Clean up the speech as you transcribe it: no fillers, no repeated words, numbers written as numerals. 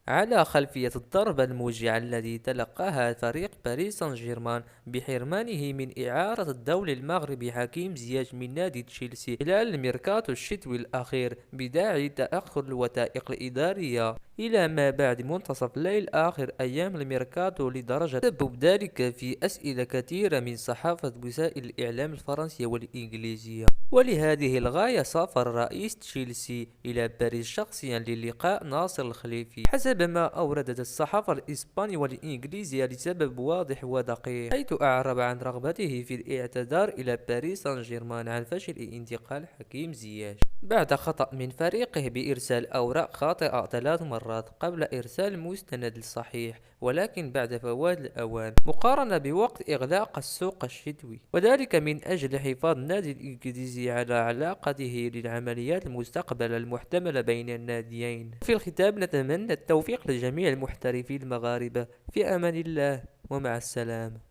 على خلفية الضربة الموجعة التي تلقاها فريق باريس سان جيرمان بحرمانه من إعارة الدولي المغربي حكيم زياش من نادي تشيلسي خلال الميركاتو الشتوي الأخير بداعي تأخر الوثائق الإدارية إلى ما بعد منتصف الليل آخر أيام الميركاتو، لدرجة تسبب ذلك في أسئلة كثيرة من صحافة وسائل الإعلام الفرنسية والإنجليزية. ولهذه الغاية سافر رئيس تشيلسي إلى باريس شخصيا للقاء ناصر الخليفي حسب ما أوردت الصحافة الإسبانية والإنجليزية لسبب واضح ودقيق، حيث أعرب عن رغبته في الاعتذار إلى باريس سان جيرمان عن فشل انتقال حكيم زياش بعد خطأ من فريقه بإرسال أوراق خاطئة 3 مرات قبل إرسال المستند الصحيح، ولكن بعد فوات الأوان مقارنة بوقت إغلاق السوق الشتوي، وذلك من أجل حفاظ النادي الإنجليزي على علاقته للعمليات المستقبل المحتملة بين الناديين. في الختام نتمنى التوفيق لجميع المحترفين المغاربة. في أمان الله ومع السلامة.